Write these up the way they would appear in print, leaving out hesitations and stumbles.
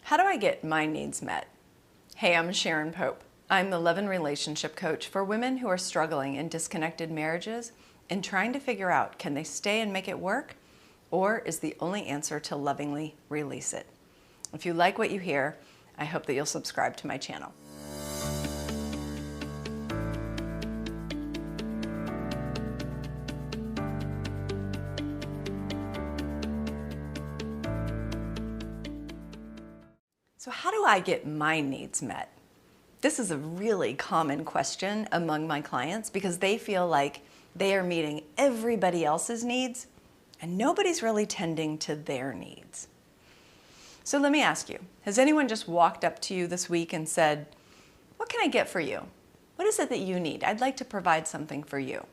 How do I get my needs met? Hey, I'm Sharon Pope. I'm the love and relationship coach for women who are struggling in disconnected marriages and trying to figure out, can they stay and make it work? Or is the only answer to lovingly release it? If you like what you hear, I hope that you'll subscribe to my channel. So how do I get my needs met? This is a really common question among my clients because they feel like they are meeting everybody else's needs and nobody's really tending to their needs. So let me ask you, has anyone just walked up to you this week and said, "What can I get for you? What is it that you need? I'd like to provide something for you."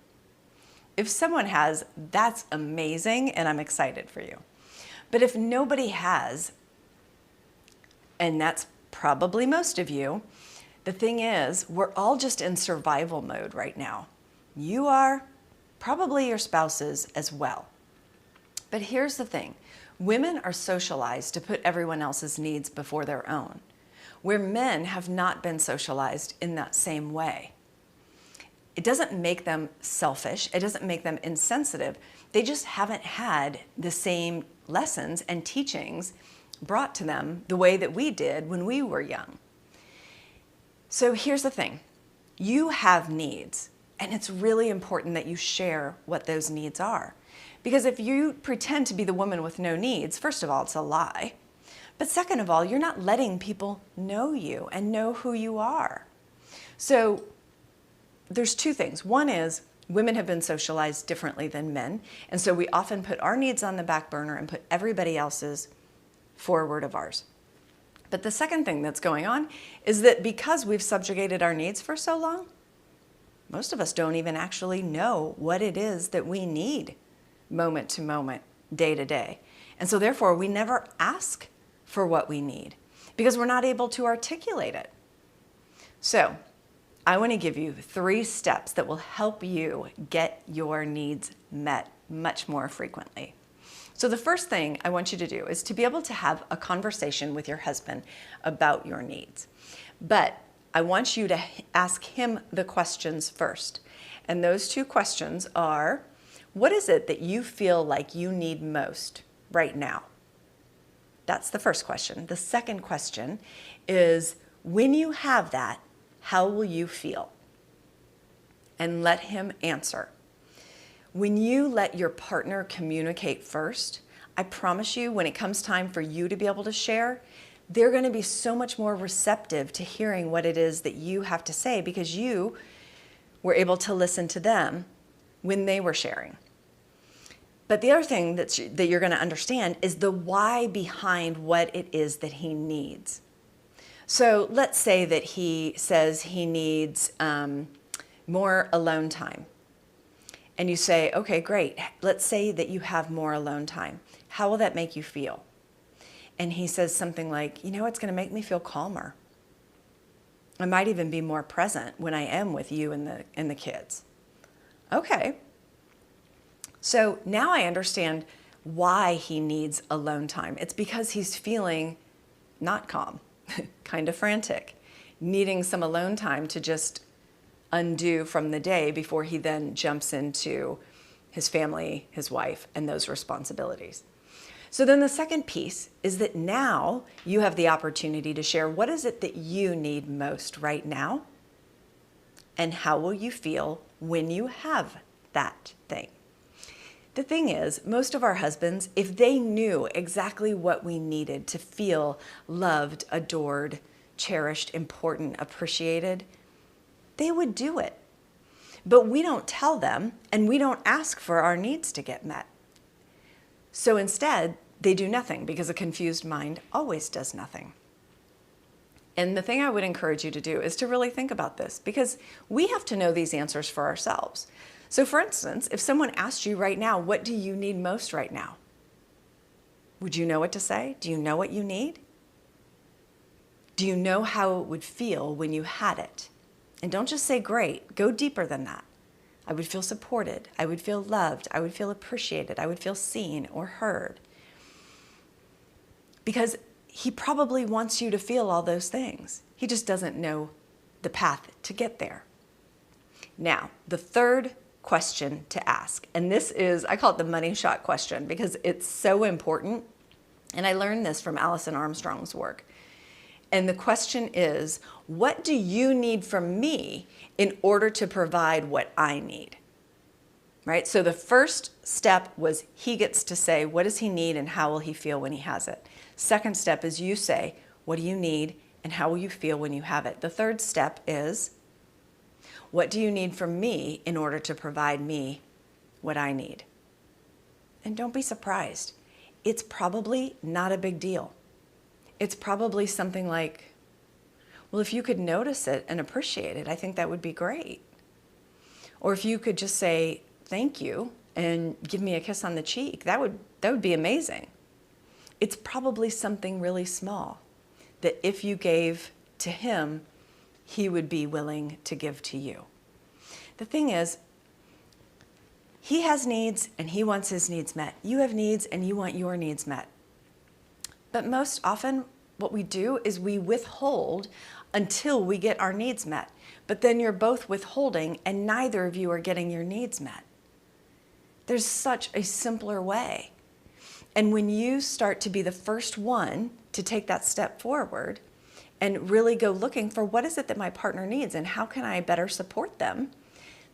If someone has, that's amazing and I'm excited for you. But if nobody has, and that's probably most of you, the thing is, we're all just in survival mode right now. You are, probably your spouses as well. But here's the thing, women are socialized to put everyone else's needs before their own, where men have not been socialized in that same way. It doesn't make them selfish, it doesn't make them insensitive, they just haven't had the same lessons and teachings brought to them the way that we did when we were young. So here's the thing, you have needs, and it's really important that you share what those needs are. Because if you pretend to be the woman with no needs, first of all, it's a lie. But second of all, you're not letting people know you and know who you are. So there's two things. One is women have been socialized differently than men, and so we often put our needs on the back burner and put everybody else's forward of ours. But the second thing that's going on is that because we've subjugated our needs for so long, most of us don't even actually know what it is that we need moment to moment, day to day. And so therefore we never ask for what we need because we're not able to articulate it. So I want to give you 3 steps that will help you get your needs met much more frequently. So the first thing I want you to do is to be able to have a conversation with your husband about your needs. But I want you to ask him the questions first. And those 2 questions are, what is it that you feel like you need most right now? That's the first question. The second question is, when you have that, how will you feel? And let him answer. When you let your partner communicate first, I promise you, when it comes time for you to be able to share, they're going to be so much more receptive to hearing what it is that you have to say because you were able to listen to them when they were sharing. But the other thing that you're going to understand is the why behind what it is that he needs. So let's say that he says he needs more alone time. And you say, okay, great. Let's say that you have more alone time. How will that make you feel? And he says something like, you know, it's going to make me feel calmer. I might even be more present when I am with you and the kids. Okay. So now I understand why he needs alone time. It's because he's feeling not calm, kind of frantic, needing some alone time to just undo from the day before he then jumps into his family, his wife, and those responsibilities. So then the second piece is that now you have the opportunity to share what is it that you need most right now, and how will you feel when you have that thing. The thing is, most of our husbands, if they knew exactly what we needed to feel loved, adored, cherished, important, appreciated, they would do it. But we don't tell them and we don't ask for our needs to get met. So instead, they do nothing because a confused mind always does nothing. And the thing I would encourage you to do is to really think about this because we have to know these answers for ourselves. So for instance, if someone asked you right now, what do you need most right now? Would you know what to say? Do you know what you need? Do you know how it would feel when you had it? And don't just say great, go deeper than that. I would feel supported, I would feel loved, I would feel appreciated, I would feel seen or heard. Because he probably wants you to feel all those things. He just doesn't know the path to get there. Now, the third question to ask, and this is, I call it the money shot question because it's so important. And I learned this from Alison Armstrong's work. And the question is, what do you need from me in order to provide what I need? Right? So the first step was he gets to say, what does he need and how will he feel when he has it? Second step is you say, what do you need and how will you feel when you have it? The third step is, what do you need from me in order to provide me what I need? And don't be surprised. It's probably not a big deal. It's probably something like, well, if you could notice it and appreciate it, I think that would be great. Or if you could just say, thank you, and give me a kiss on the cheek, that would be amazing. It's probably something really small that if you gave to him, he would be willing to give to you. The thing is, he has needs and he wants his needs met. You have needs and you want your needs met. But most often what we do is we withhold until we get our needs met. But then you're both withholding and neither of you are getting your needs met. There's such a simpler way. And when you start to be the first one to take that step forward and really go looking for what is it that my partner needs and how can I better support them,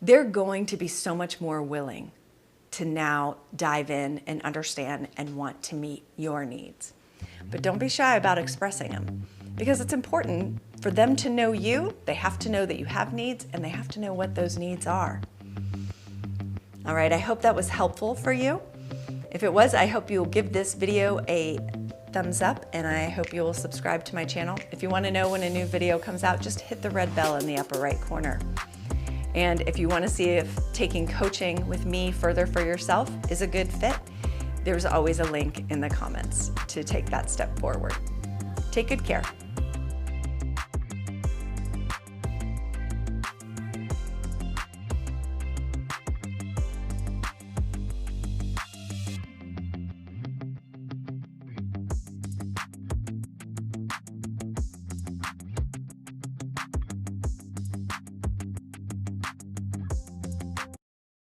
they're going to be so much more willing to now dive in and understand and want to meet your needs. But don't be shy about expressing them because it's important for them to know you. They have to know that you have needs and they have to know what those needs are. All right, I hope that was helpful for you. If it was, I hope you'll give this video a thumbs up and I hope you will subscribe to my channel. If you want to know when a new video comes out, just hit the red bell in the upper right corner. And if you want to see if taking coaching with me further for yourself is a good fit, there's always a link in the comments to take that step forward. Take good care.